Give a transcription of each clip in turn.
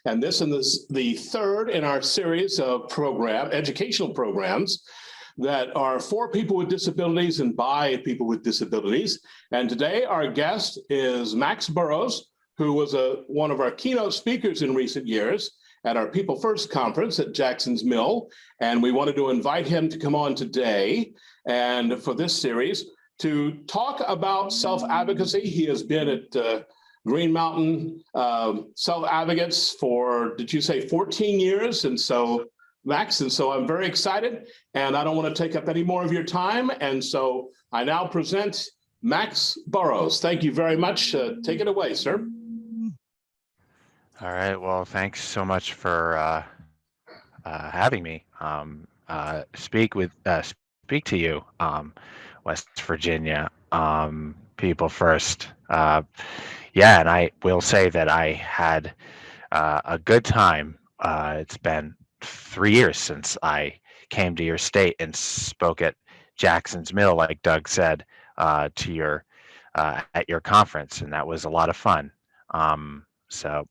And this is the third in our series of educational programs that are for people with disabilities and by people with disabilities. And today our guest is Max Barrows, who was one of our keynote speakers in recent years at our People First conference at Jackson's Mill. And we wanted to invite him to come on today and for this series to talk about self-advocacy. He has been at Green Mountain Self-Advocates for, did you say 14 years? And so, Max, I'm very excited, and I don't want to take up any more of your time. And so I now present Max Barrows. Thank you very much. Take it away, sir. All right. Well, thanks so much for having me speak to you, West Virginia. People First. Yeah, and I will say that I had a good time. It's been 3 years since I came to your state and spoke at Jackson's Mill, like Doug said, at your conference, and that was a lot of fun. So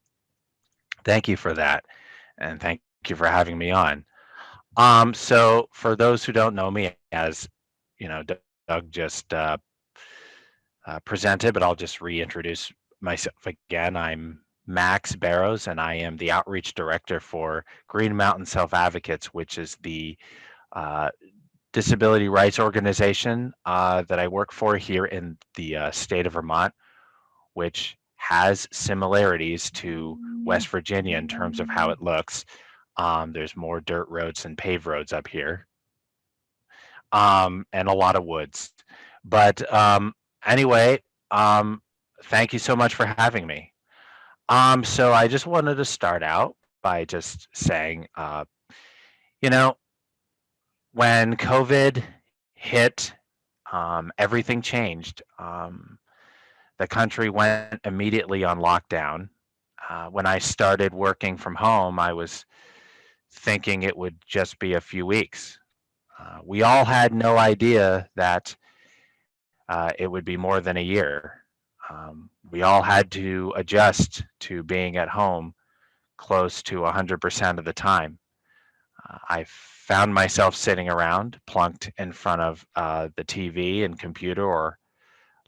thank you for that, and thank you for having me on. So for those who don't know me, as you know, Doug just presented, but I'll just reintroduce myself again. I'm Max Barrows, and I am the Outreach Director for Green Mountain Self-Advocates, which is the disability rights organization that I work for here in the state of Vermont, which has similarities to West Virginia in terms of how it looks. There's more dirt roads and paved roads up here, and a lot of woods. But anyway, thank you so much for having me. So I just wanted to start out by just saying, when COVID hit, everything changed. The country went immediately on lockdown. When I started working from home, I was thinking it would just be a few weeks. We all had no idea that it would be more than a year. We all had to adjust to being at home close to 100% of the time. I found myself sitting around, plunked in front of the TV and computer, or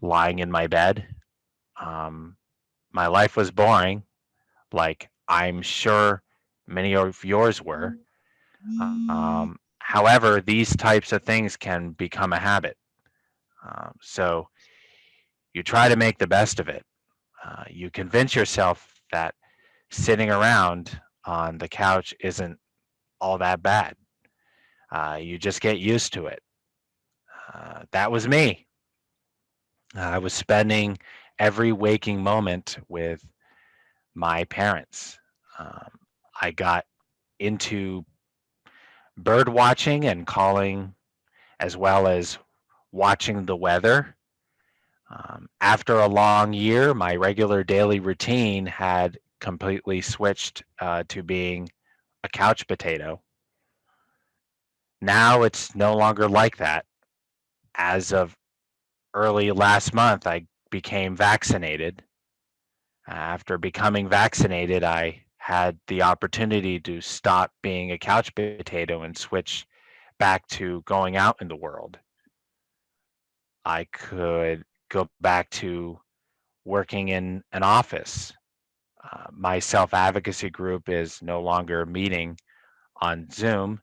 lying in my bed. My life was boring, like I'm sure many of yours were. However, these types of things can become a habit. So you try to make the best of it. You convince yourself that sitting around on the couch isn't all that bad. You just get used to it. That was me. I was spending every waking moment with my parents. I got into bird watching and calling, as well as watching the weather. After a long year, my regular daily routine had completely switched to being a couch potato. Now it's no longer like that. As of early last month, I became vaccinated. After becoming vaccinated, I had the opportunity to stop being a couch potato and switch back to going out in the world. I could go back to working in an office. My self-advocacy group is no longer meeting on Zoom.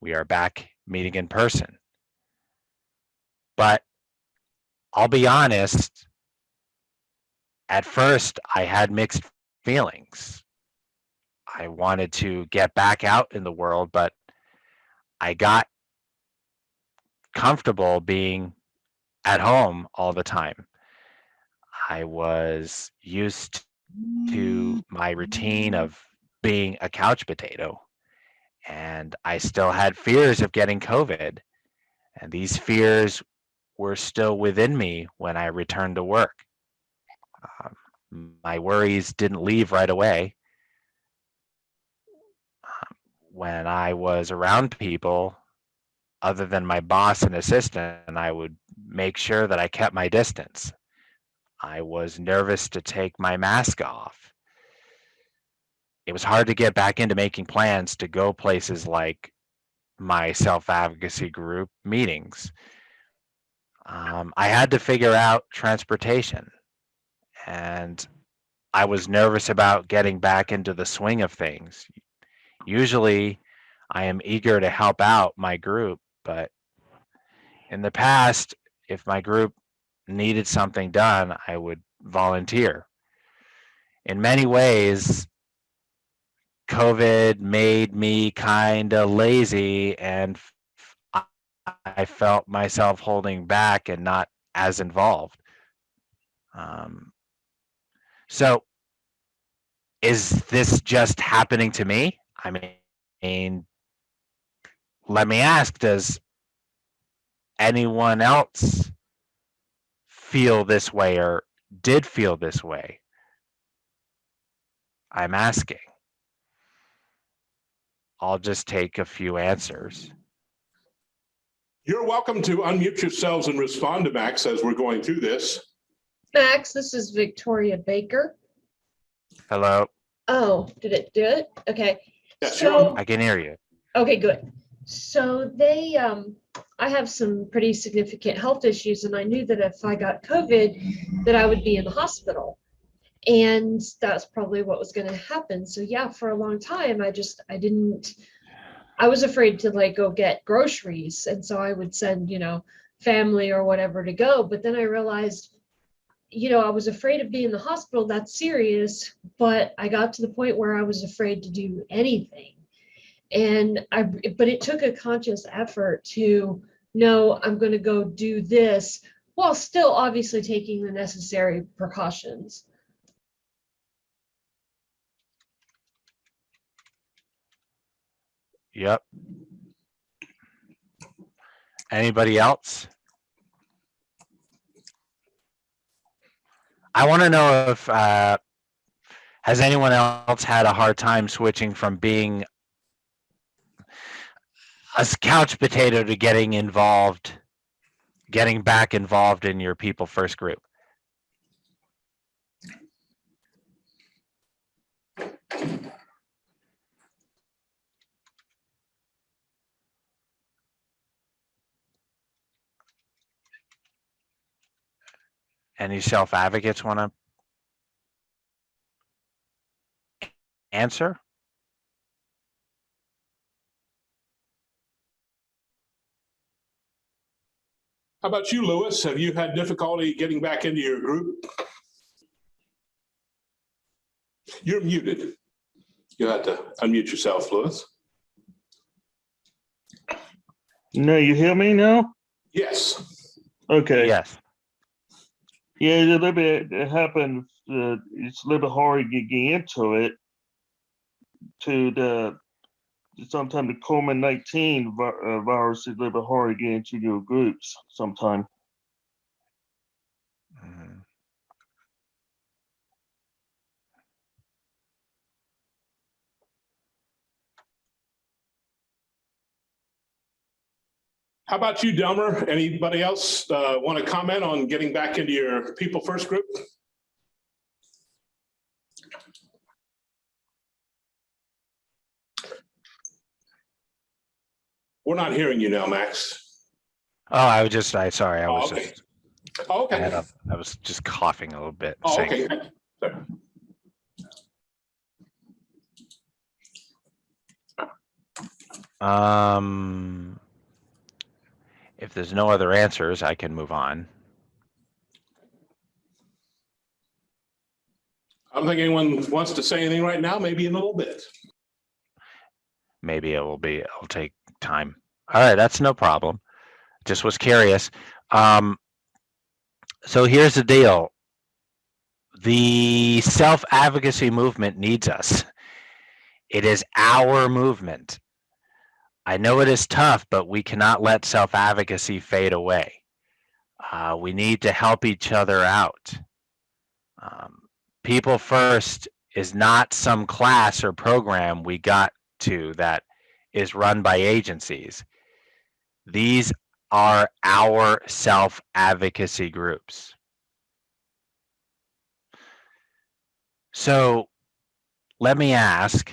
We are back meeting in person. But I'll be honest, at first I had mixed feelings. I wanted to get back out in the world, but I got comfortable being at home all the time. I was used to my routine of being a couch potato, and I still had fears of getting COVID. And these fears were still within me when I returned to work. My worries didn't leave right away. When I was around people, other than my boss and assistant, I would make sure that I kept my distance. I was nervous to take my mask off. it was hard to get back into making plans to go places like my self-advocacy group meetings. I had to figure out transportation, and I was nervous about getting back into the swing of things. Usually, I am eager to help out my group, but in the past, if my group needed something done, I would volunteer. In many ways, COVID made me kind of lazy, and I felt myself holding back and not as involved. Um, so, is this just happening to me? I mean, let me ask, does anyone else feel this way or did feel this way? I'm asking. I'll just take a few answers. You're welcome to unmute yourselves and respond to Max as we're going through this. Max, this is Victoria Baker. Hello, Oh, did it do it? Okay. Yes, So, I can hear you. okay, good. So I have some pretty significant health issues, and I knew that if I got COVID, that I would be in the hospital. And that's probably what was going to happen. So yeah, for a long time, I was afraid to like go get groceries. And so I would send, family or whatever to go. But then I realized, I was afraid of being in the hospital. That's serious. But I got to the point where I was afraid to do anything. But it took a conscious effort to know I'm going to go do this while still obviously taking the necessary precautions. Yep. Anybody else? I want to know if has anyone else had a hard time switching from being a couch potato to getting back involved in your people first group? Any self-advocates want to answer? How about you, Lewis? Have you had difficulty getting back into your group? You're muted. You'll have to unmute yourself, Lewis. No, you hear me now? Yes. Okay. Yes. Yeah, a little bit. It happened. It's a little bit hard to get into it. Sometimes the COVID-19 virus is a little bit hard to get into your groups sometimes. Mhm. How about you, Delmer? Anybody else want to comment on getting back into your people first group? We're not hearing you now, Max. Oh, I was okay. Okay. I was just coughing a little bit. Oh, okay. If there's no other answers, I can move on. I don't think anyone wants to say anything right now, maybe in a little bit. Maybe it'll take time. All right, that's no problem. Just was curious. So here's the deal. The self-advocacy movement needs us. It is our movement. I know it is tough, but we cannot let self-advocacy fade away. We need to help each other out. People First is not some class or program we got to that is run by agencies. These are our self-advocacy groups. So let me ask,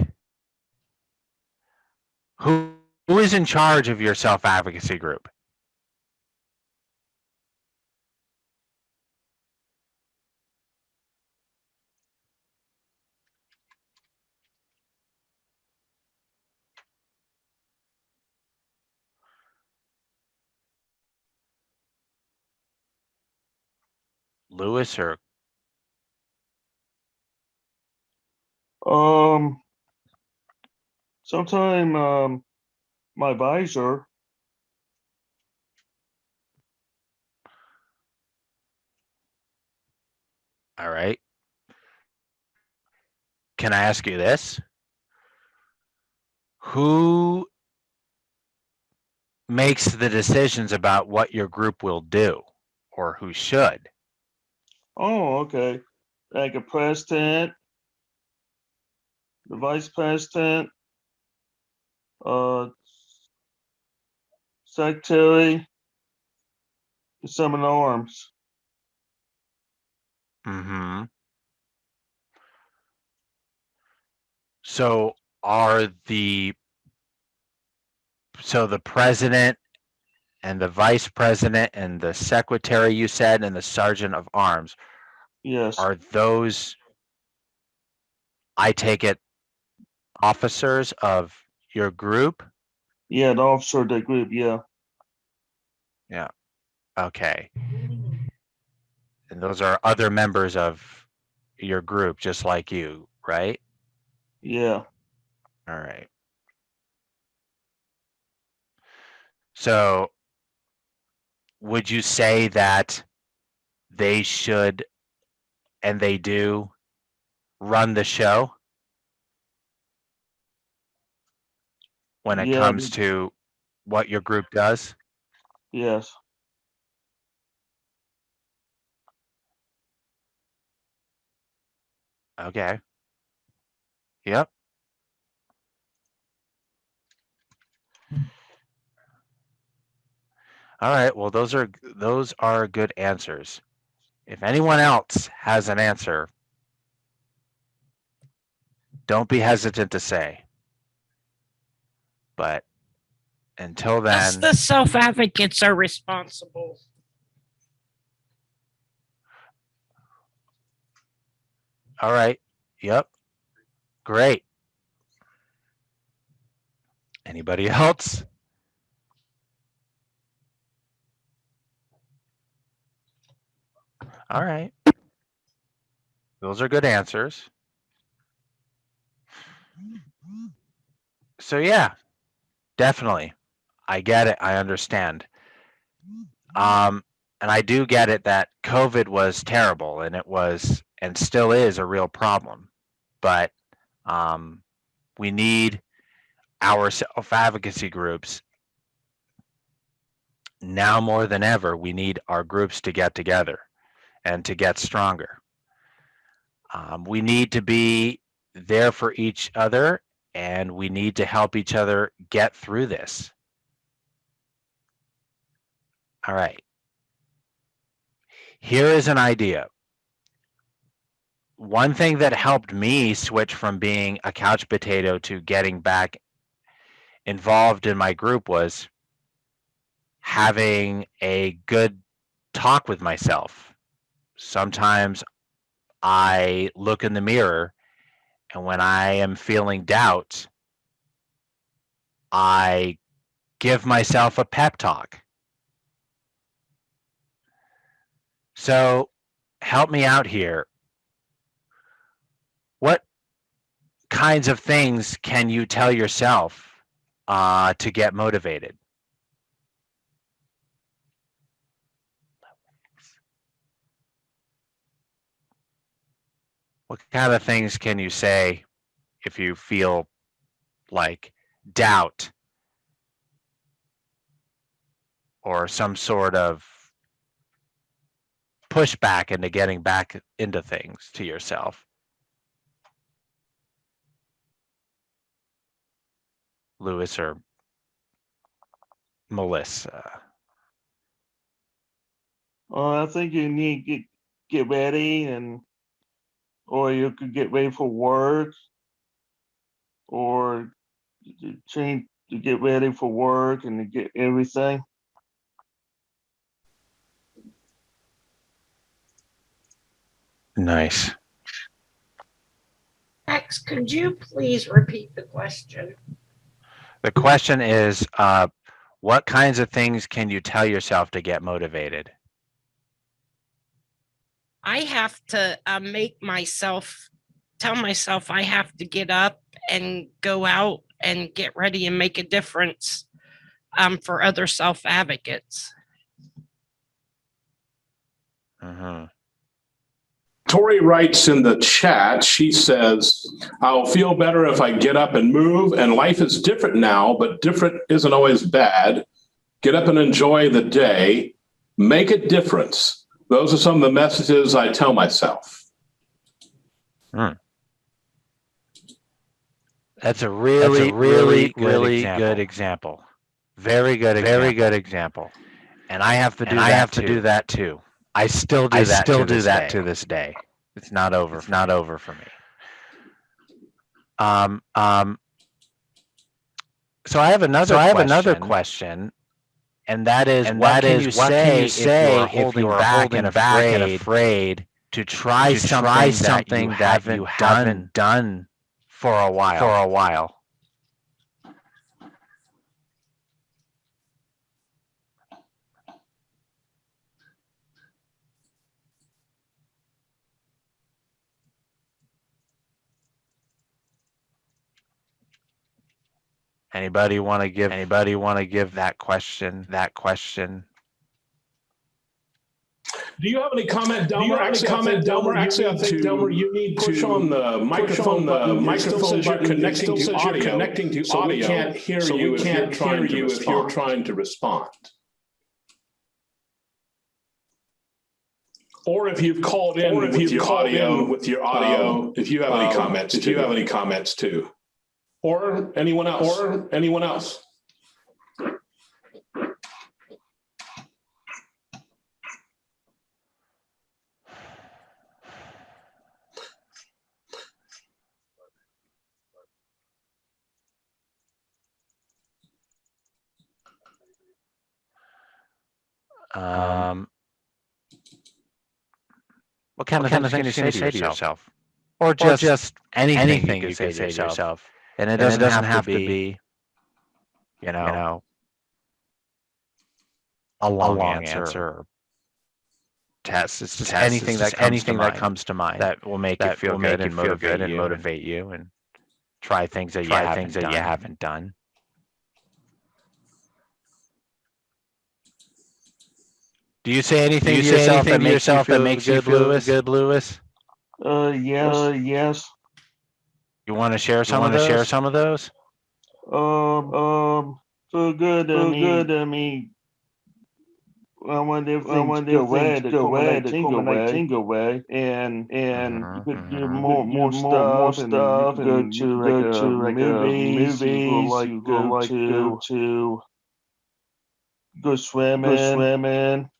who is in charge of your self-advocacy group? Lewis or Sometime my advisor. all right. Can I ask you this? Who makes the decisions about what your group will do or who should? Oh, okay. Like a president, the vice president, uh, secretary, the summon arms. Mm-hmm. So are the president and the vice president and the secretary, you said, and the sergeant of arms, Yes. are those, I take it, officers of your group? Yeah, the officer of the group. Yeah. Yeah. Okay. And those are other members of your group, just like you, right? Yeah. All right. So would you say that they should, and they do, run the show when it Yeah. comes to what your group does? Yes. Okay. Yep. All right. Well, those are good answers. If anyone else has an answer, don't be hesitant to say. But until Yes, then, the self-advocates are responsible. all right. Yep. Great. Anybody else? All right. Those are good answers. So yeah, definitely. I get it. I understand. And I do get it that COVID was terrible and it was and still is a real problem. But we need our self-advocacy groups now more than ever. We need our groups to get together and to get stronger. We need to be there for each other and we need to help each other get through this. All right. Here is an idea. One thing that helped me switch from being a couch potato to getting back involved in my group was having a good talk with myself. Sometimes I look in the mirror, and when I am feeling doubt, I give myself a pep talk. So help me out here. What kinds of things can you tell yourself to get motivated? What kind of things can you say if you feel like doubt or some sort of pushback into getting back into things to yourself? Lewis or Melissa? I think you need to get ready, or you could get ready for work or to change to get ready for work and to get everything. Nice. Max, could you please repeat the question? The question is, what kinds of things can you tell yourself to get motivated? I have to tell myself I have to get up and go out and get ready and make a difference for other self-advocates. Mm-hmm. Tori writes in the chat, she says, I'll feel better if I get up and move, and life is different now, but different isn't always bad. Get up and enjoy the day. Make a difference. Those are some of the messages I tell myself. That's a really good example. Very good example. And I have to do that too. I still do that to this day. It's not over. It's not over for me. So I have another question, and that is, what can you say if you are holding back and afraid to try something that you haven't done for a while? Anybody want to give that question? Do you have any comment, Delmer? I think, Delmer, you need to push on the microphone button. Connecting to audio, so we can't hear you if you're trying to respond. Or if you've called in with your audio, if you have any comments too. Or anyone else. What kind of things can you say to yourself? Or just anything you can say to yourself. And it doesn't have to be, a long answer. Test. It's just anything that comes to mind that will make you feel good and motivate you and try things that you haven't done. Do you say anything to yourself that makes you feel good, Lewis? Yes. You want to share some of those? So good. I mean, I want everything to go away, the COVID-19 go away, and you could do more stuff, and go to movies, you go swimming.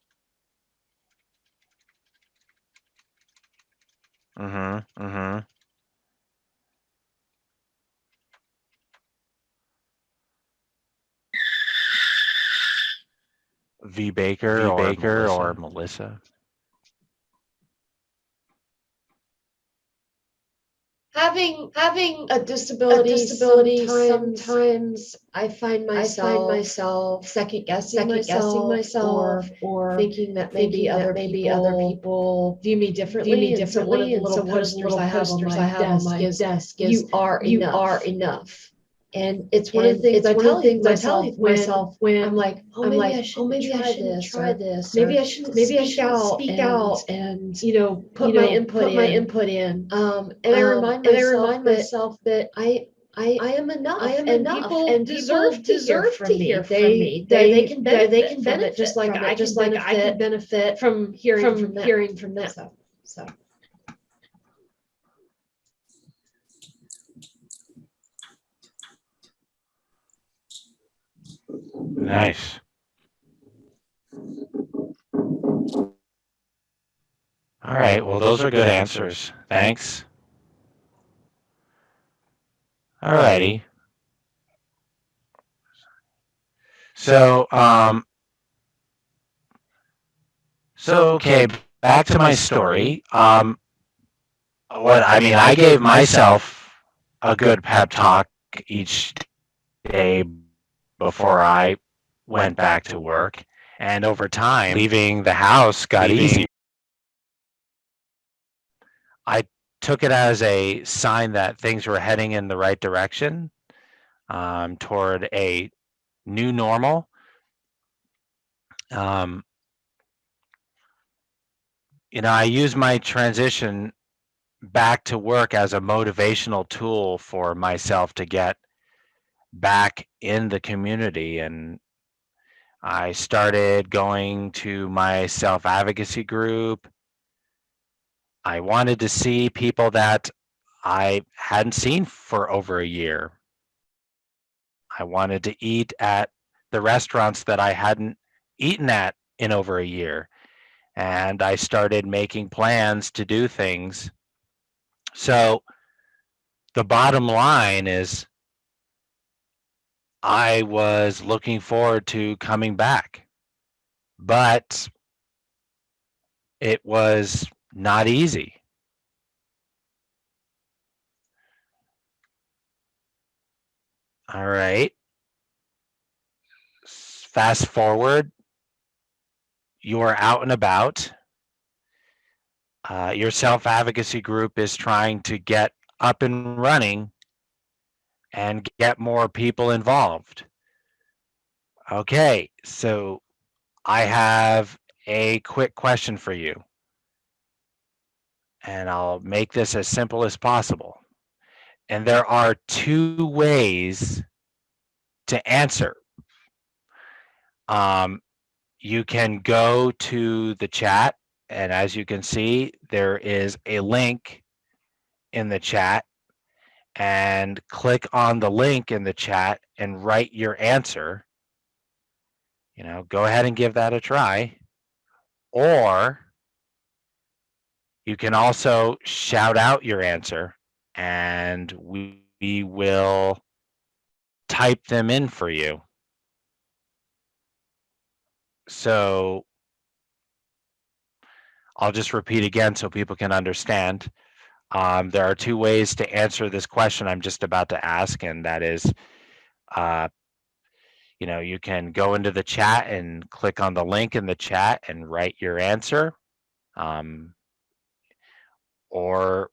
V. Baker or Melissa? Having a disability sometimes I find myself second guessing myself or thinking that maybe other people view me differently. And so one of the little posters I have on my desk is you are enough. And it's one of the things I tell myself when I'm like, maybe I shouldn't try this. Maybe I shouldn't speak out and put my input in. And I remind myself that I am enough. And people deserve to hear from me. They can benefit from it just like I can benefit from hearing from them. So. Nice. All right. Well, those are good answers. Thanks. Alrighty. So, okay, back to my story. I gave myself a good pep talk each day before I went back to work. And over time, leaving the house got easier. I took it as a sign that things were heading in the right direction, toward a new normal. I use my transition back to work as a motivational tool for myself to get back in the community. And I started going to my self-advocacy group. I wanted to see people that I hadn't seen for over a year. I wanted to eat at the restaurants that I hadn't eaten at in over a year. And I started making plans to do things. So the bottom line is I was looking forward to coming back, but it was not easy. All right. Fast forward, you are out and about. Your self-advocacy group is trying to get up and running and get more people involved. Okay, so I have a quick question for you, and I'll make this as simple as possible. And there are two ways to answer. You can go to the chat, and as you can see, there is a link in the chat, and click on the link in the chat and write your answer. Go ahead and give that a try. Or you can also shout out your answer, and we will type them in for you. So I'll just repeat again so people can understand. There are two ways to answer this question I'm just about to ask, and that is, you can go into the chat and click on the link in the chat and write your answer, or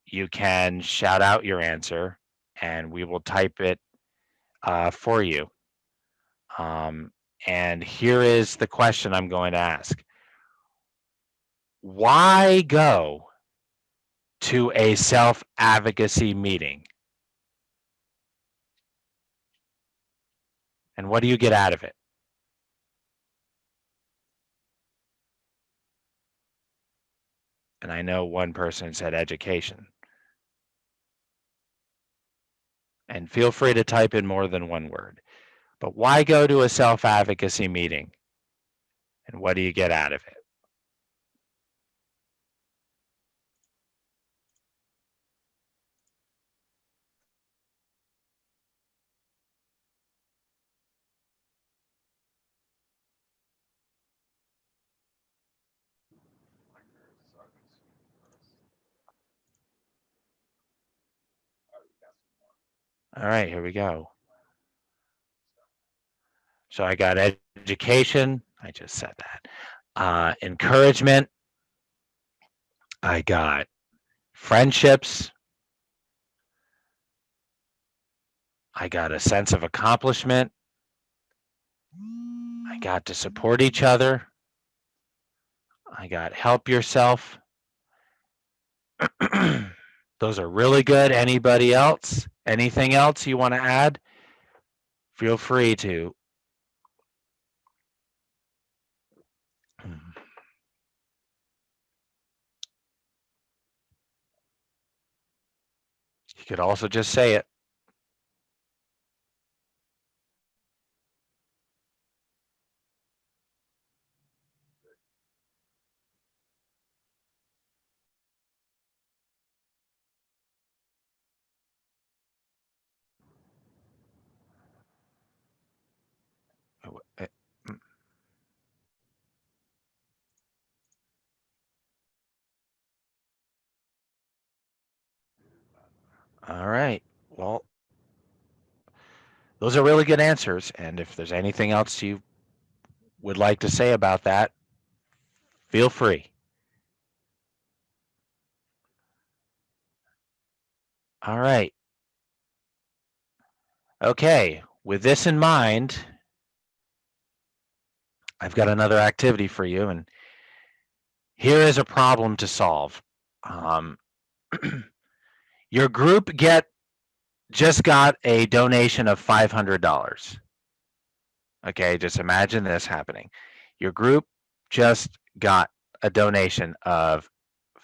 you can shout out your answer and we will type it for you. And here is the question I'm going to ask. Why go to a self-advocacy meeting? And what do you get out of it? And I know one person said education. And feel free to type in more than one word. But why go to a self-advocacy meeting? And what do you get out of it? All right, here we go. So I got education. I just said that. Encouragement. I got friendships. I got a sense of accomplishment. I got to support each other. I got help yourself. Those are really good. Anybody else? Anything else you want to add? Feel free to. You could also just say it. All right. Well, those are really good answers. And if there's anything else you would like to say about that, feel free. All right. Okay. With this in mind, I've got another activity for you, and here is a problem to solve. Your group just got a donation of $500. Okay, just imagine this happening. Your group just got a donation of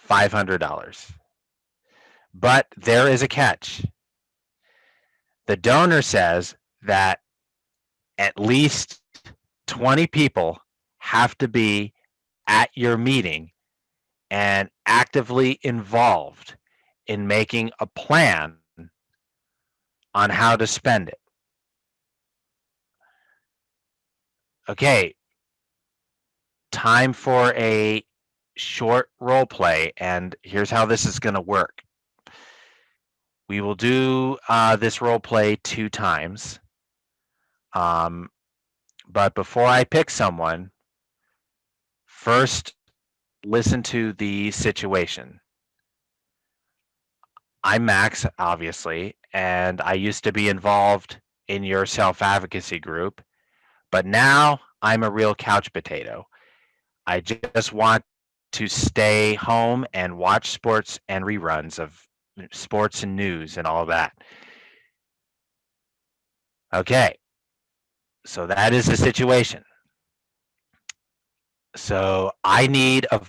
$500. But there is a catch. The donor says that at least 20 people have to be at your meeting and actively involved in making a plan on how to spend it. Okay, time for a short role play, and here's how this is going to work. We will do this role play 2 times. But before I pick someone, first listen to the situation. I'm Max, obviously, and I used to be involved in your self-advocacy group, but now I'm a real couch potato. I just want to stay home and watch sports and reruns of sports and news and all that. Okay, so that is the situation. So I need a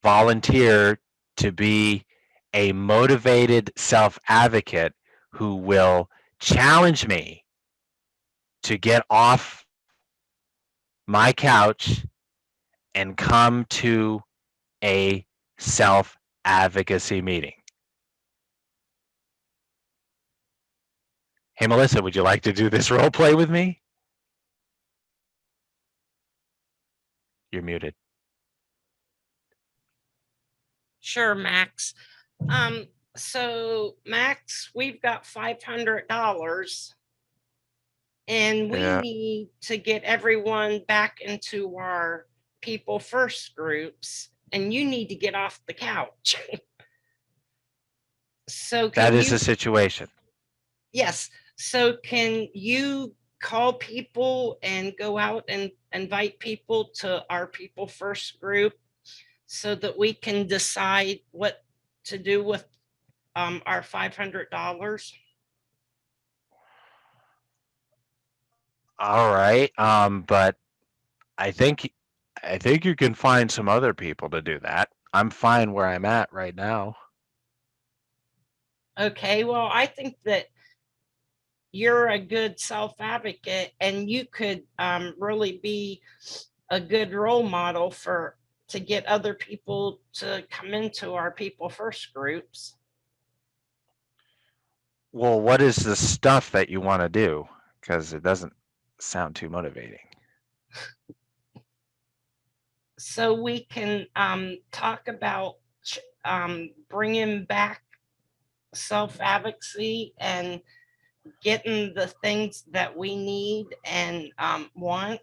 volunteer to be a motivated self-advocate who will challenge me to get off my couch and come to a self-advocacy meeting. Hey, Melissa, would you like to do this role play with me? You're muted. Sure, Max. So Max, we've got $500 and we need to get everyone back into our people first groups, and you need to get off the couch. So that is the situation. Yes. So can you call people and go out and invite people to our people first group so that we can decide what to do with our $500? All right. But I think you can find some other people to do that. I'm fine where I'm at right now. Okay, well, I think that you're a good self-advocate and you could really be a good role model to get other people to come into our people first groups. Well, what is the stuff that you want to do? Because it doesn't sound too motivating. So we can talk about bringing back self-advocacy and getting the things that we need and want.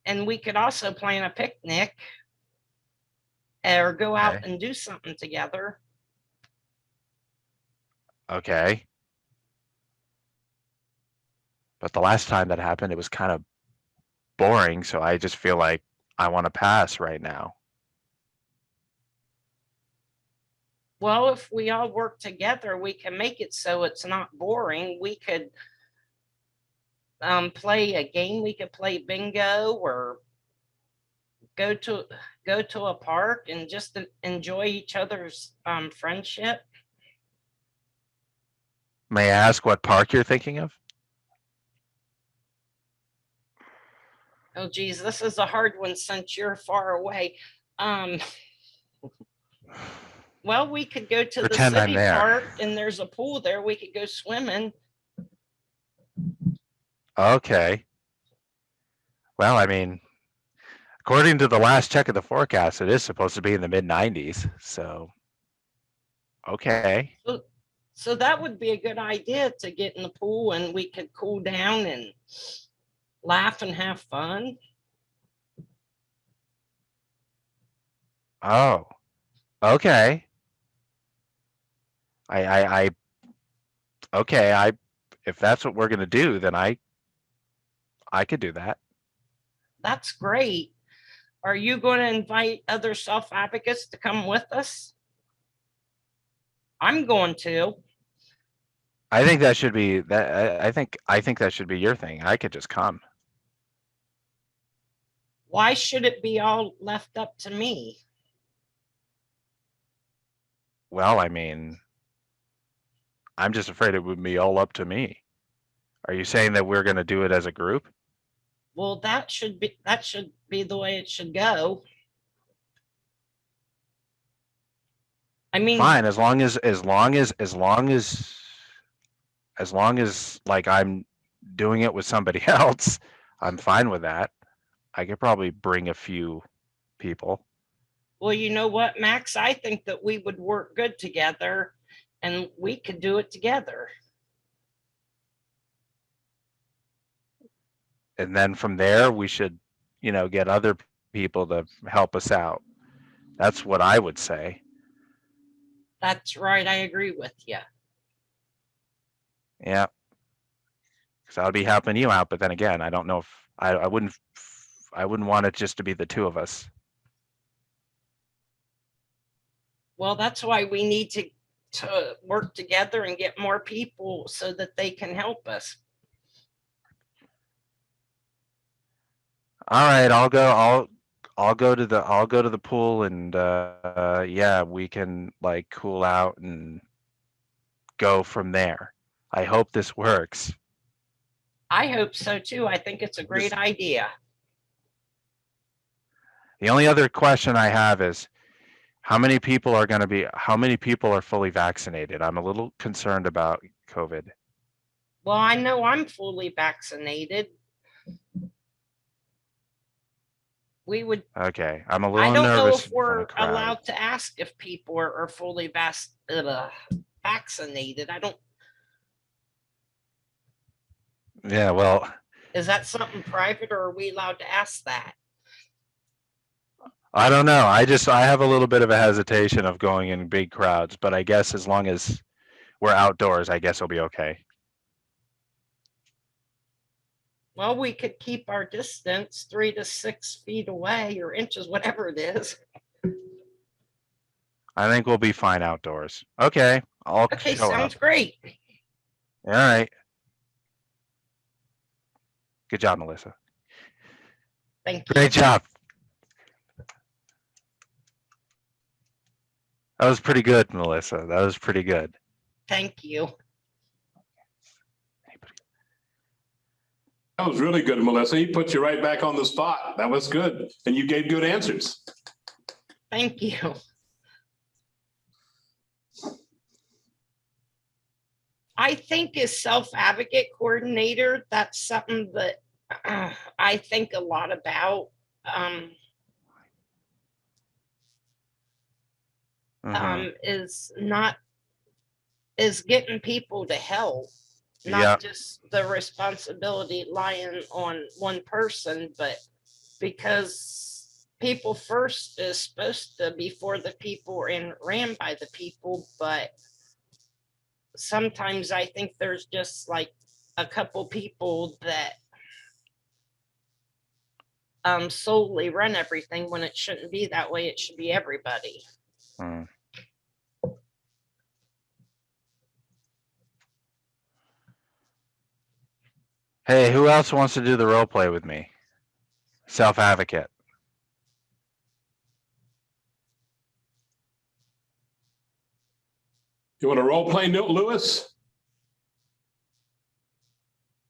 And we could also plan a picnic or go out and do something together. Okay. But the last time that happened, it was kind of boring, so I just feel like I want to pass right now. Well, if we all work together, we can make it so it's not boring. We could play a game. We could play bingo or go to a park and just enjoy each other's friendship. May I ask what park you're thinking of? Oh, geez, this is a hard one since you're far away. Well, we could go to the city park and there's a pool there. We could go swimming. Okay. Well, I mean, according to the last check of the forecast, it is supposed to be in the mid-90s. So, okay. So that would be a good idea to get in the pool and we could cool down and laugh and have fun. Oh, okay. Okay. If that's what we're gonna do, then I could do that. That's great. Are you going to invite other self-advocates to come with us? I'm going to. I think that should be that. I think that should be your thing. I could just come. Why should it be all left up to me? Well, I mean, I'm just afraid it would be all up to me. Are you saying that we're going to do it as a group? Well, that should be the way it should go. I mean, fine, as long as like I'm doing it with somebody else, I'm fine with that. I could probably bring a few people. well, you know what, Max? I think that we would work good together and we could do it together. And then from there, we should, get other people to help us out. That's what I would say. That's right. I agree with you. Yeah. Because I would be helping you out, but then again, I don't know if I wouldn't want it just to be the two of us. Well, that's why we need to work together and get more people so that they can help us. All right, I'll go to the pool and yeah, we can like cool out and go from there. I hope this works. I hope so too. I think it's a great idea. The only other question I have is how many people are fully vaccinated? I'm a little concerned about COVID. Well, I know I'm fully vaccinated. We would. Okay, I'm a I little don't know nervous if in front we're of crowd. allowed to ask if people are fully vaccinated. I don't. Yeah, well, Is that something private, or are we allowed to ask that? I don't know. I have a little bit of a hesitation of going in big crowds, but I guess as long as we're outdoors, I guess it'll be okay. Well, we could keep our distance 3 to 6 feet away or inches, whatever it is. I think we'll be fine outdoors. Okay, I'll Okay, show sounds up. great. All right. Good job, Melissa. Thank you. Great job. That was pretty good, Melissa. That was pretty good. Thank you. That was really good, Melissa. He put you right back on the spot. That was good. And you gave good answers. Thank you. I think as self-advocate coordinator, that's something that I think a lot about. Is getting people to help, not just the responsibility lying on one person, but because people first is supposed to be for the people and ran by the people, but sometimes I think there's just like a couple people that solely run everything when it shouldn't be that way. It should be everybody. Hey, who else wants to do the role play with me? Self-advocate. You want to role play, Lewis?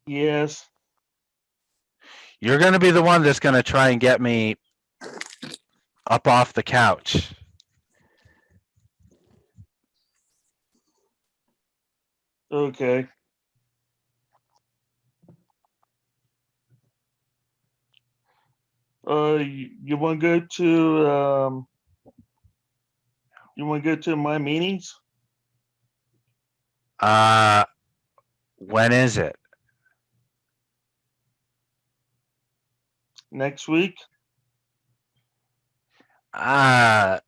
Yes. You're going to be the one that's going to try and get me up off the couch. Okay. You want to go to my meetings? When is it? Next week? I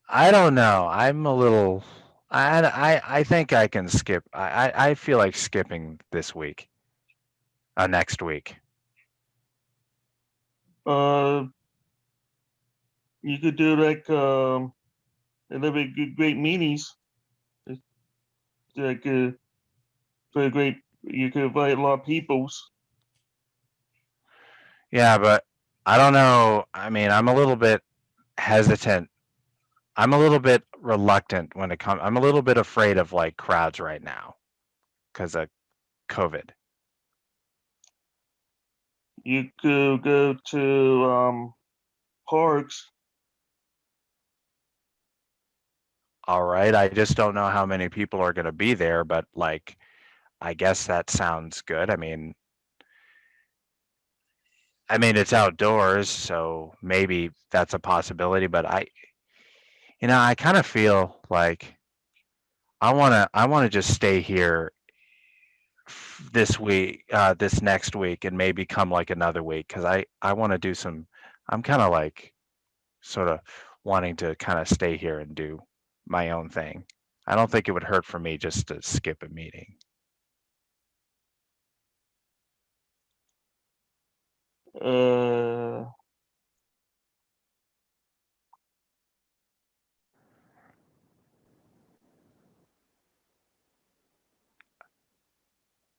don't know. I'm a little. I think I can skip. I feel like skipping this week. Next week. You could do like a little bit great meetings. It's like very great. You could invite a lot of peoples. Yeah, but I don't know. I mean, I'm a little bit hesitant. I'm a little bit reluctant when it comes. I'm a little bit afraid of like crowds right now because of COVID. You could go to parks. All right. I just don't know how many people are going to be there, but like, I guess that sounds good. I mean, it's outdoors, so maybe that's a possibility, but I kind of feel like I want to just stay here this week, this next week, and maybe come like another week because I want to do some. I'm kind of like sort of wanting to kind of stay here and do my own thing. I don't think it would hurt for me just to skip a meeting. Uh,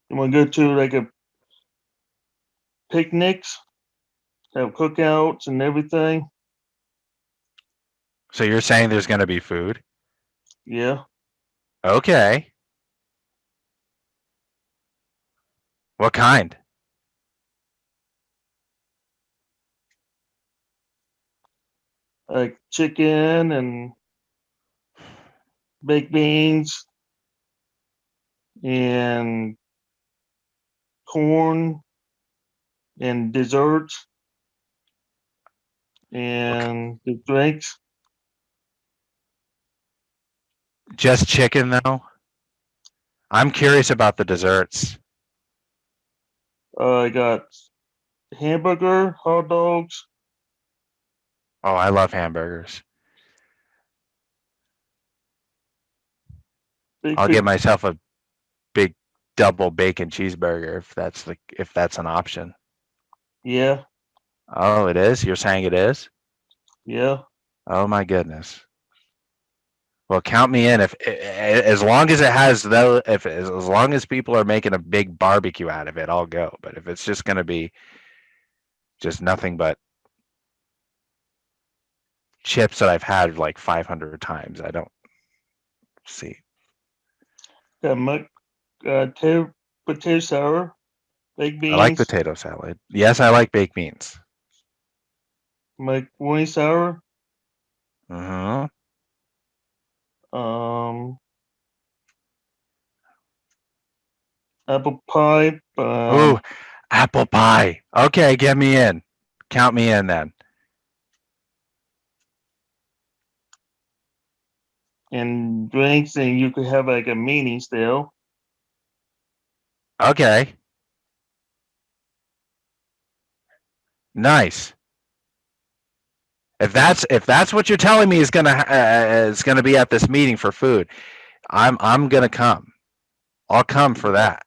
you want to go to like a picnics, have cookouts and everything? So you're saying there's going to be food? Yeah. Okay. What kind? Like chicken and baked beans and corn and desserts and the drinks. Just chicken though? I'm curious about the desserts. I got hamburger, hot dogs. Oh, I love hamburgers. I'll get myself a big double bacon cheeseburger if that's an option. Yeah. Oh, it is? You're saying it is? Yeah. Oh my goodness. Well, count me in if as long as it has though if as long as people are making a big barbecue out of it, I'll go. But if it's just going to be just nothing but chips that I've had like 500 times, I don't see. Got potato sour, baked I like beans, potato salad. Yes, I like baked beans. macaroni sour, Uh-huh. um, apple pie, Ooh, apple pie. Okay, get me in. Count me in then. and drinks, and you could have like a meeting still. Okay. Nice. If that's what you're telling me is gonna be at this meeting for food, I'm gonna come. I'll come for that.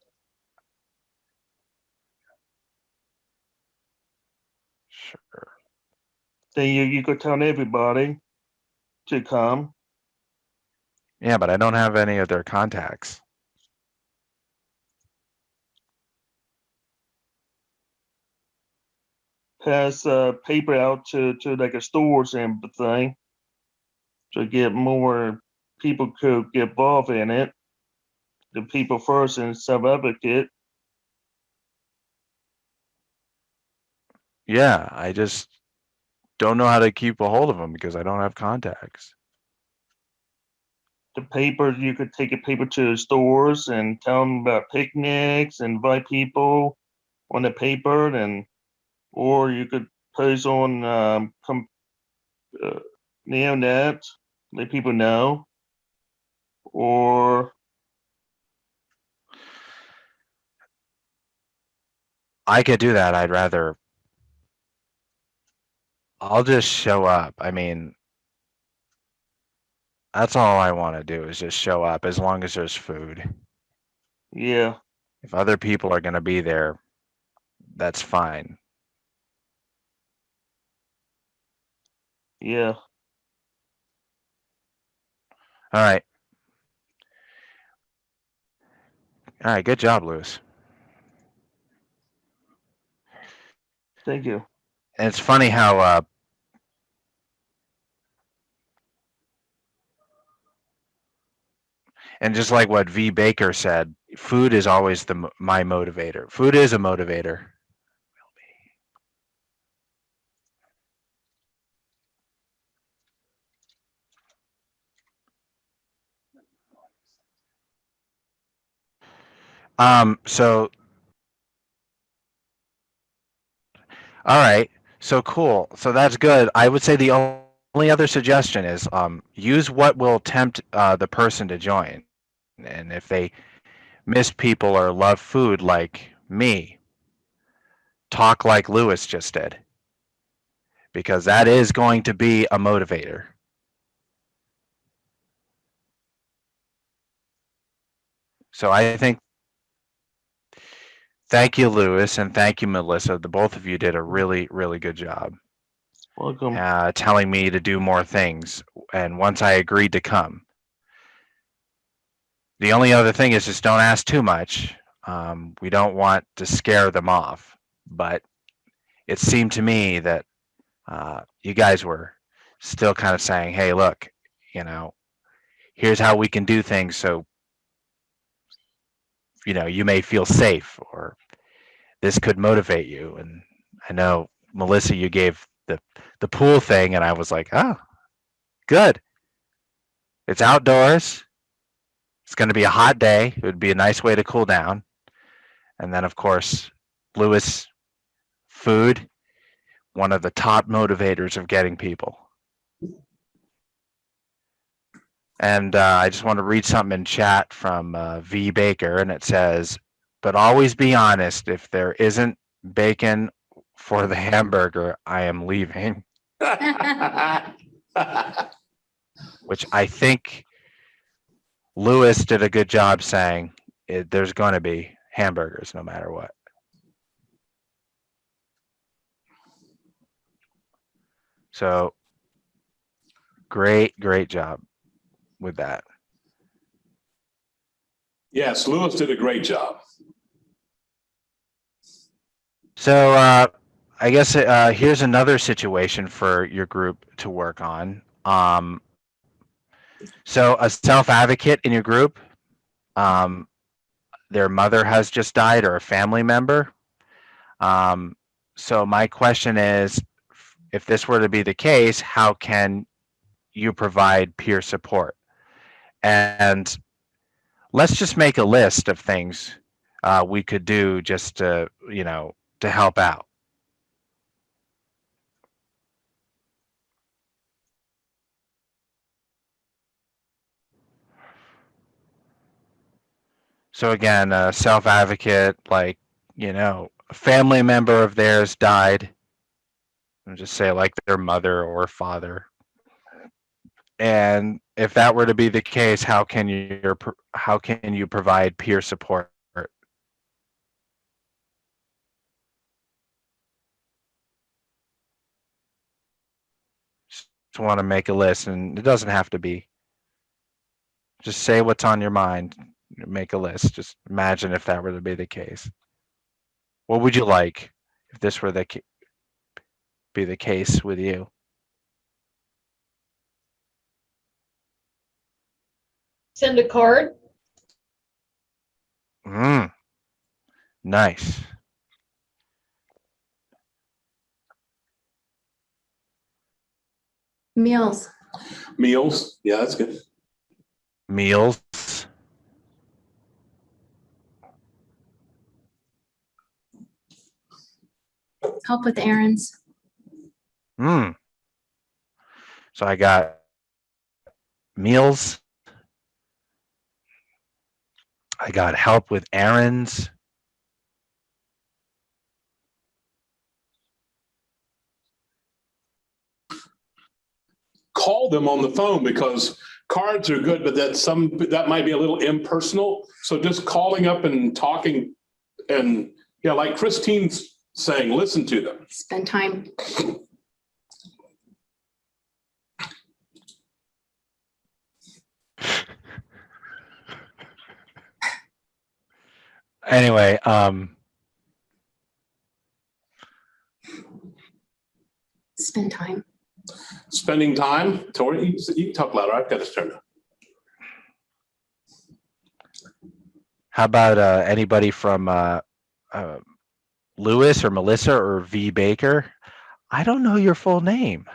Sure. Then you could tell everybody to come. Yeah, but I don't have any of their contacts. Pass paper out to like a stores and thing to get more people could get involved in it. The people first and self-advocate. Yeah, I just don't know how to keep a hold of them because I don't have contacts. The paper, you could take a paper to the stores and tell them about picnics and invite people on the paper, and or you could post on the internet, let people know, or I could do that. I'll just show up. I mean, that's all I want to do is just show up as long as there's food. Yeah. If other people are going to be there, that's fine. Yeah. All right. All right. Good job, Lewis. Thank you. And it's funny how and just like what V. Baker said, food is always my motivator. Food is a motivator. So all right. So cool. So that's good. I would say the only other suggestion is use what will tempt the person to join. And if they miss people or love food like me, talk like Lewis just did. Because that is going to be a motivator. So I think thank you, Lewis, and thank you, Melissa. The both of you did a really, really good job. Welcome. Telling me to do more things. And once I agreed to come, the only other thing is just don't ask too much. We don't want to scare them off. But it seemed to me that you guys were still kind of saying, hey, look, here's how we can do things so, you may feel safe or this could motivate you. And I know, Melissa, you gave the pool thing, and I was like, oh, good. It's outdoors. It's going to be a hot day. It would be a nice way to cool down. And then, of course, Lewis, food, one of the top motivators of getting people. And I just want to read something in chat from V. Baker, and it says, but always be honest. If there isn't bacon for the hamburger, I am leaving. Which I think Lewis did a good job saying there's going to be hamburgers no matter what. So great job with that. Yes, Lewis did a great job. So I guess here's another situation for your group to work on. So a self-advocate in your group, their mother has just died or a family member. So my question is, if this were to be the case, how can you provide peer support? And let's just make a list of things we could do just to help out. So again, a self-advocate, like, a family member of theirs died. And just say like their mother or father. And if that were to be the case, how can you provide peer support? Just want to make a list, and it doesn't have to be. Just say what's on your mind. Make a list. Just imagine if that were to be the case. What would you like if this were be the case with you? Send a card. Nice. Meals. Meals. Yeah, that's good. Meals. Help with errands. So I got meals. I got help with errands. call them on the phone, because cards are good, but that might be a little impersonal. So just calling up and talking, and yeah, like Christine's saying, listen to them. Spend time. Anyway, Spend time. Spending time. Tori, you can talk louder. I've got this turned on. how about anybody from Lewis or Melissa or V Baker? I don't know your full name.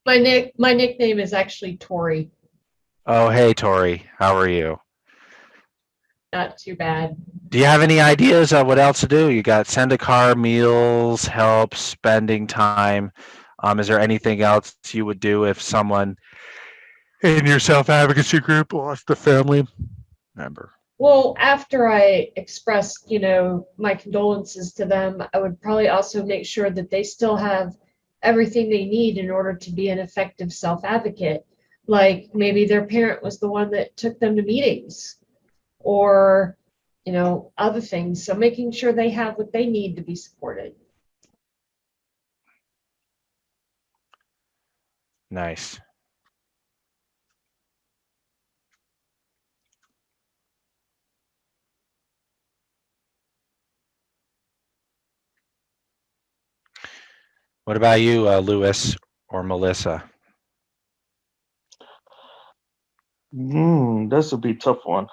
My nickname is actually Tori. Oh, hey, Tori. How are you? Not too bad. Do you have any ideas of what else to do? You got send a car, meals, help, spending time. Is there anything else you would do if someone in your self-advocacy group lost a family member? Well, after I expressed, my condolences to them, I would probably also make sure that they still have everything they need in order to be an effective self-advocate. Like maybe their parent was the one that took them to meetings, or other things. So making sure they have what they need to be supported. Nice. What about you, Lewis or Melissa? That's a be tough one.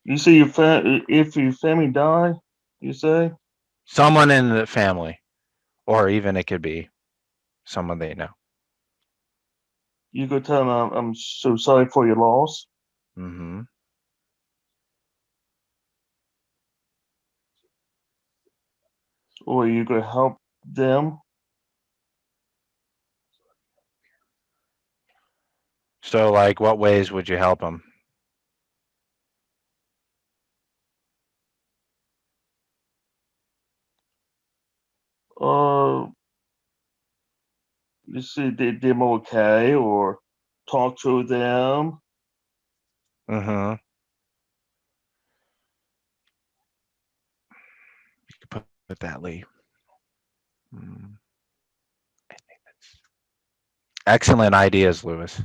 You see if your family die, you say? Someone in the family, or even it could be someone they know. You go tell them I'm so sorry for your loss. Mm-hmm. Or you could help them. So, like, what ways would you help them? You see them okay, or talk to them. Mm-hmm. You could put that, Lee. I think that's excellent ideas, Lewis.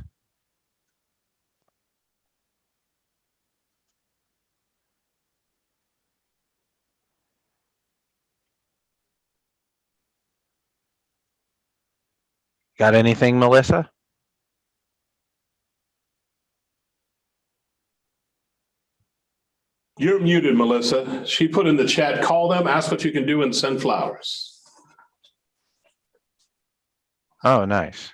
Got anything, Melissa? You're muted, Melissa. She put in the chat, call them, ask what you can do, and send flowers. Oh, nice.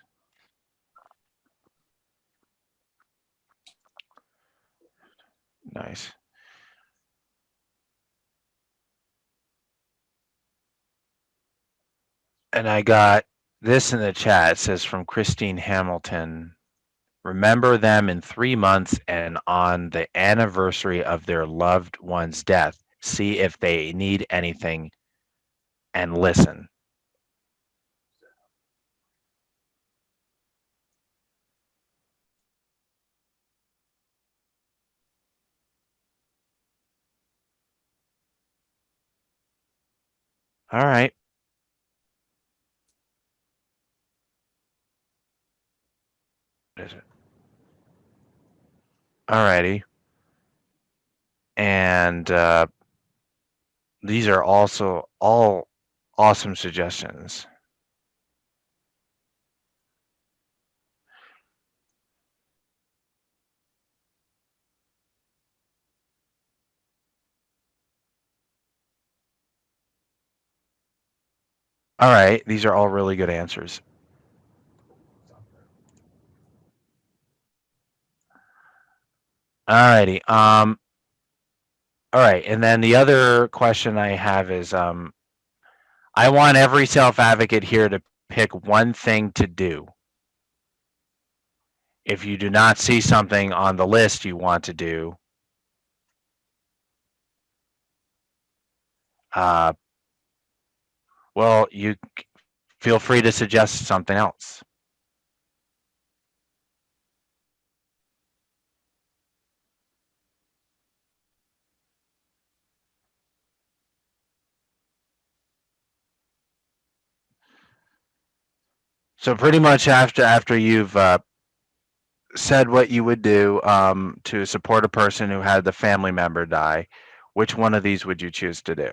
Nice. And I got this in the chat. It says from Christine Hamilton, remember them in 3 months and on the anniversary of their loved one's death. See if they need anything and listen. All right. What is it? All righty. And these are also all awesome suggestions. All right, these are all really good answers. All righty. All right, and then the other question I have is, I want every self-advocate here to pick one thing to do. If you do not see something on the list you want to do, well, you feel free to suggest something else. So pretty much after you've said what you would do to support a person who had the family member die, which one of these would you choose to do?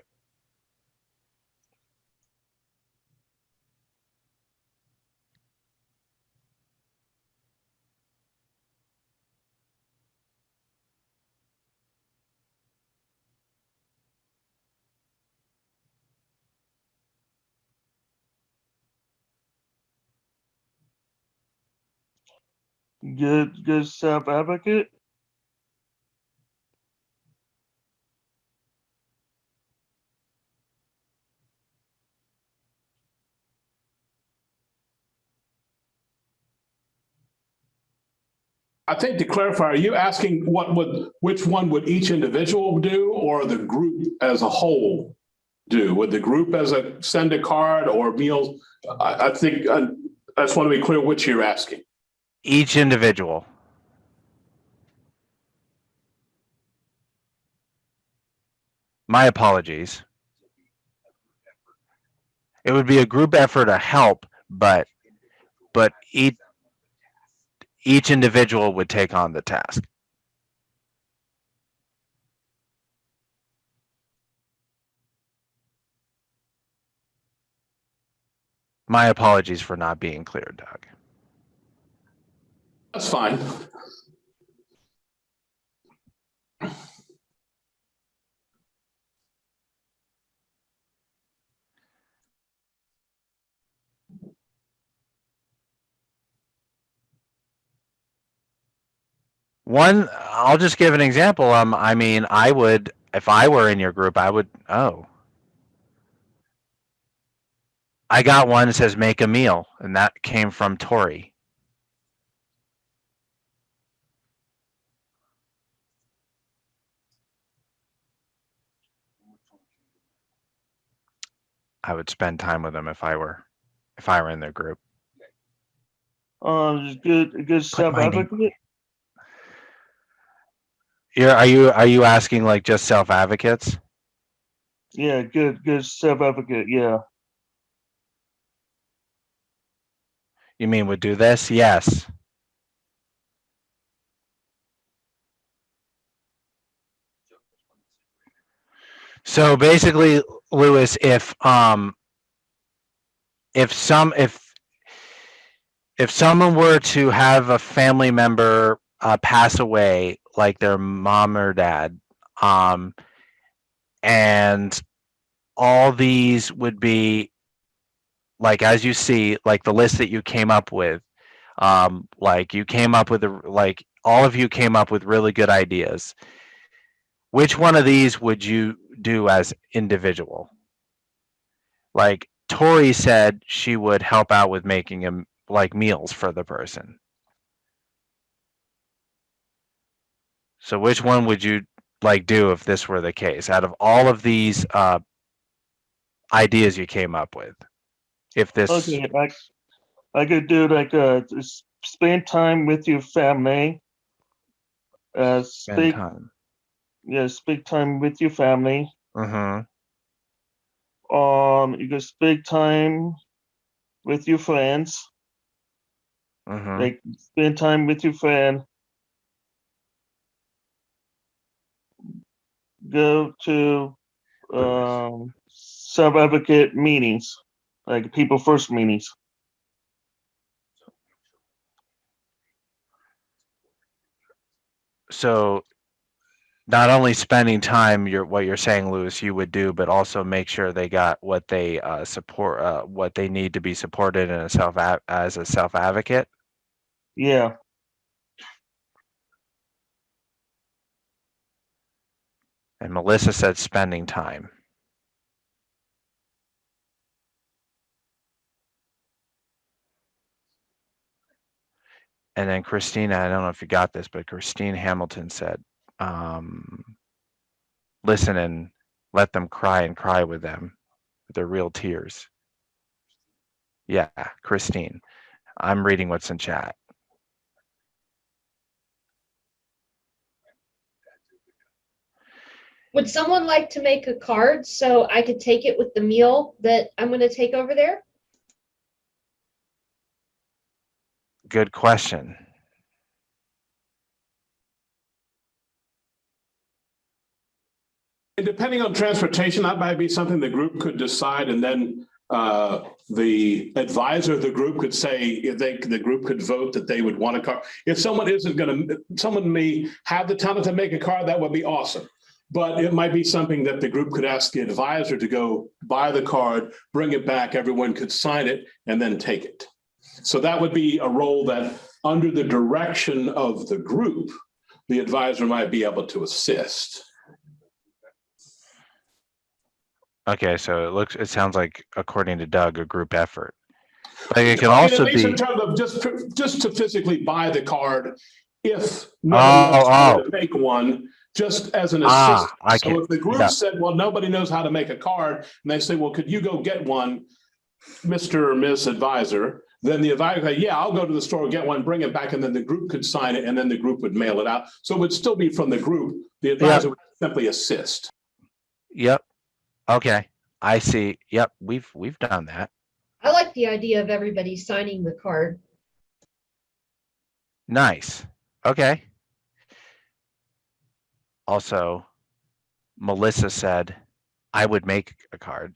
Good self-advocate. I think to clarify, are you asking which one would each individual do or the group as a whole do? Would the group as a send a card or meals? I think I just want to be clear which you're asking. Each individual. My apologies. It would be a group effort to help, but each individual would take on the task. My apologies for not being clear, Doug. That's fine. One, I'll just give an example. I mean, I would, if I were in your group, I would, I got one that says make a meal, and that came from Tori. I would spend time with them if I were in their group. Good self-advocate. Are you asking like just self-advocates? Yeah, good self-advocate. Yeah. You mean would do this? Yes. So basically, Lewis, if someone were to have a family member pass away, like their mom or dad, and all these would be like, as you see, like the list that you came up with, like you came up with like all of you came up with really good ideas. Which one of these would you do as individual? Like Tori said she would help out with making him like meals for the person. So which one would you like do if this were the case out of all of these ideas you came up with? If this Okay, I could do like spend time with your family. spend time. Yeah, speak time with your family. Mm-hmm. You can spend time with your friends. Mm-hmm. Like spend time with your friend. Go to self-advocate meetings, like people first meetings. So not only spending time, what you're saying, Lewis, you would do, but also make sure they got what they support, what they need to be supported in as a self-advocate. Yeah. And Melissa said spending time. And then Christina, I don't know if you got this, but Christine Hamilton said, listen and let them cry and cry with them, with their real tears. Yeah, Christine, I'm reading what's in chat. Would someone like to make a card so I could take it with the meal that I'm going to take over there? Good question. And depending on transportation, that might be something the group could decide, and then the advisor of the group could say, the group could vote that they would want a car. If someone isn't going to, someone may have the talent to make a car, that would be awesome. But it might be something that the group could ask the advisor to go buy the card, bring it back, everyone could sign it, and then take it. So that would be a role that, under the direction of the group, the advisor might be able to assist. Okay, so it sounds like, according to Doug, a group effort. But it can also at least be in terms of just to physically buy the card, if nobody knows how to make one, just as an assistant. So if the group said, well, nobody knows how to make a card, and they say, well, could you go get one, Mr. or Ms. Advisor? Then the advisor would say, yeah, I'll go to the store, get one, bring it back, and then the group could sign it, and then the group would mail it out. So it would still be from the group. The advisor would simply assist. Yep. Okay, I see. Yep, we've done that. I like the idea of everybody signing the card. Nice. Okay. Also, Melissa said, I would make a card.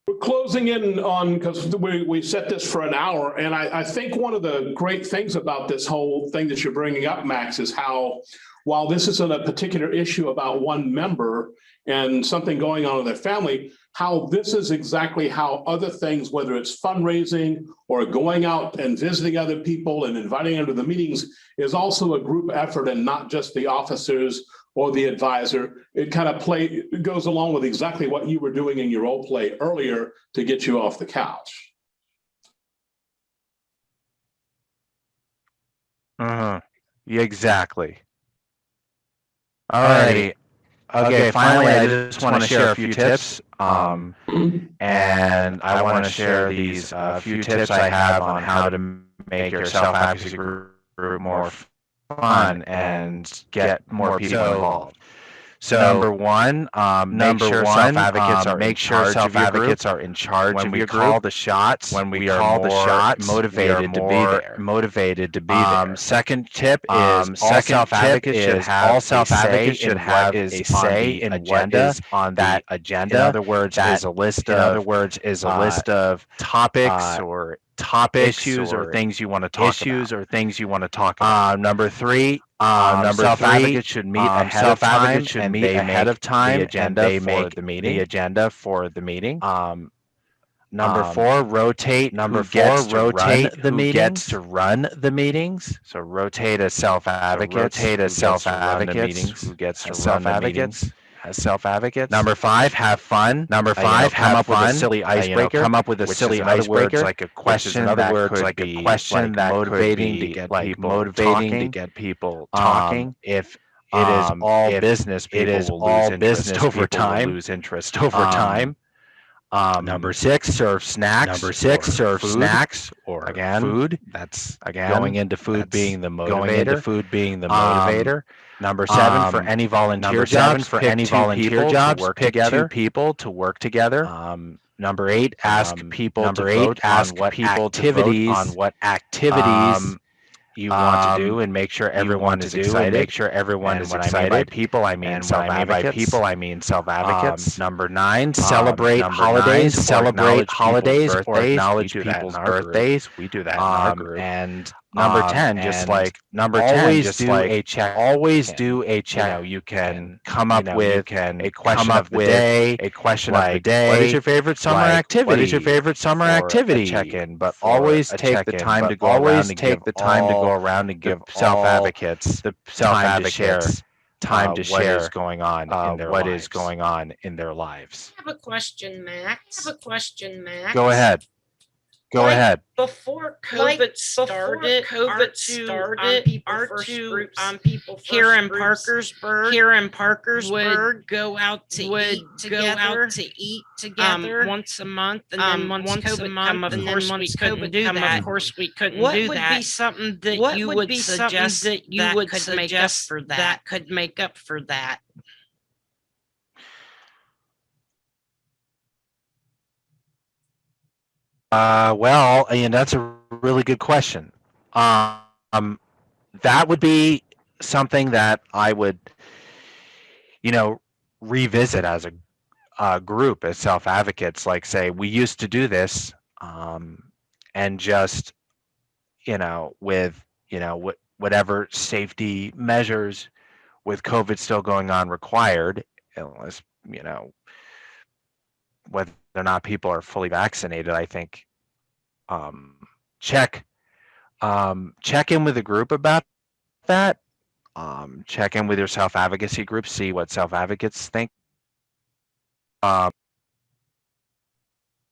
We're closing in on, because we set this for an hour, and I think one of the great things about this whole thing that you're bringing up, Max, is how, while this isn't a particular issue about one member and something going on in their family, how this is exactly how other things, whether it's fundraising or going out and visiting other people and inviting them to the meetings, is also a group effort and not just the officers or the advisor. It kind of it goes along with exactly what you were doing in your role play earlier to get you off the couch. Yeah, exactly. All righty. Okay, finally, I just want to share a few tips. And I want to share these few tips I have on how to make your self-advocacy group more fun and get more people involved. So number one, make sure self-advocates are in charge of your group. When we call the shots, motivated to be there. Second tip is all self-advocates should have a say in agenda on that agenda. In other words, is a list of topics or issues or things you want to talk about. Number three, self-advocates should meet ahead of time, the agenda for the meeting. Number four, rotate who gets to run the meetings. So rotate as self-advocates who gets to run the meetings. As self-advocates. Number five, have fun. Number five, come up with a silly icebreaker. Like a question that motivating to get people talking. If it is all business, people will lose interest over time. Number six, serve snacks. Or again, food. That's again going into food being the motivator. Number seven, for any volunteer jobs, pick two people to work together. Number eight, ask people to vote on what activities you want to do, and make sure everyone is excited. When I mean by people, I mean self-advocates. Number nine, celebrate holidays or acknowledge people's birthdays. We do that in our group. And number 10, always do a check. You can come up with a question of the day. What is your favorite summer activity? Check-in, but always take the time to go around and give self-advocates the time to share time to share what is going on in their lives. I have a question, Max. Go ahead. Go ahead. Before COVID started, people here in Parkersburg would go out to eat together once a month, and then once COVID come, of course we couldn't do that. What would be something that you would suggest that could make up for that? Well, that's a really good question. That would be something that I would, revisit as a group, as self-advocates. Like, say, we used to do this, and just, with, whatever safety measures with COVID still going on required, unless, whether or not people are fully vaccinated, I think check in with the group about that. Check in with your self-advocacy group, see what self-advocates think.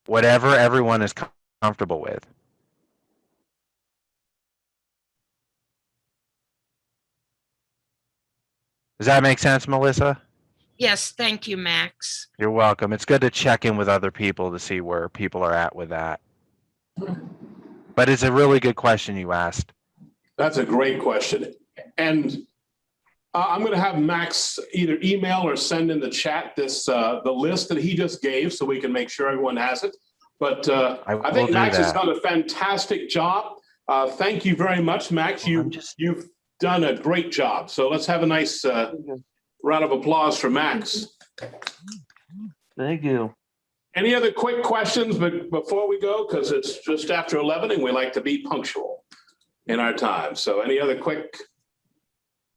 Whatever everyone is comfortable with. Does that make sense, Melissa? Yes, thank you, Max. You're welcome. It's good to check in with other people to see where people are at with that. But it's a really good question you asked. That's a great question. And I'm going to have Max either email or send in the chat the list that he just gave, so we can make sure everyone has it. But I think Max has done a fantastic job. Thank you very much, Max. You've done a great job. So let's have a nice round of applause for Max. Thank you. Any other quick questions before we go? Because it's just after 11 and we like to be punctual in our time. So any other quick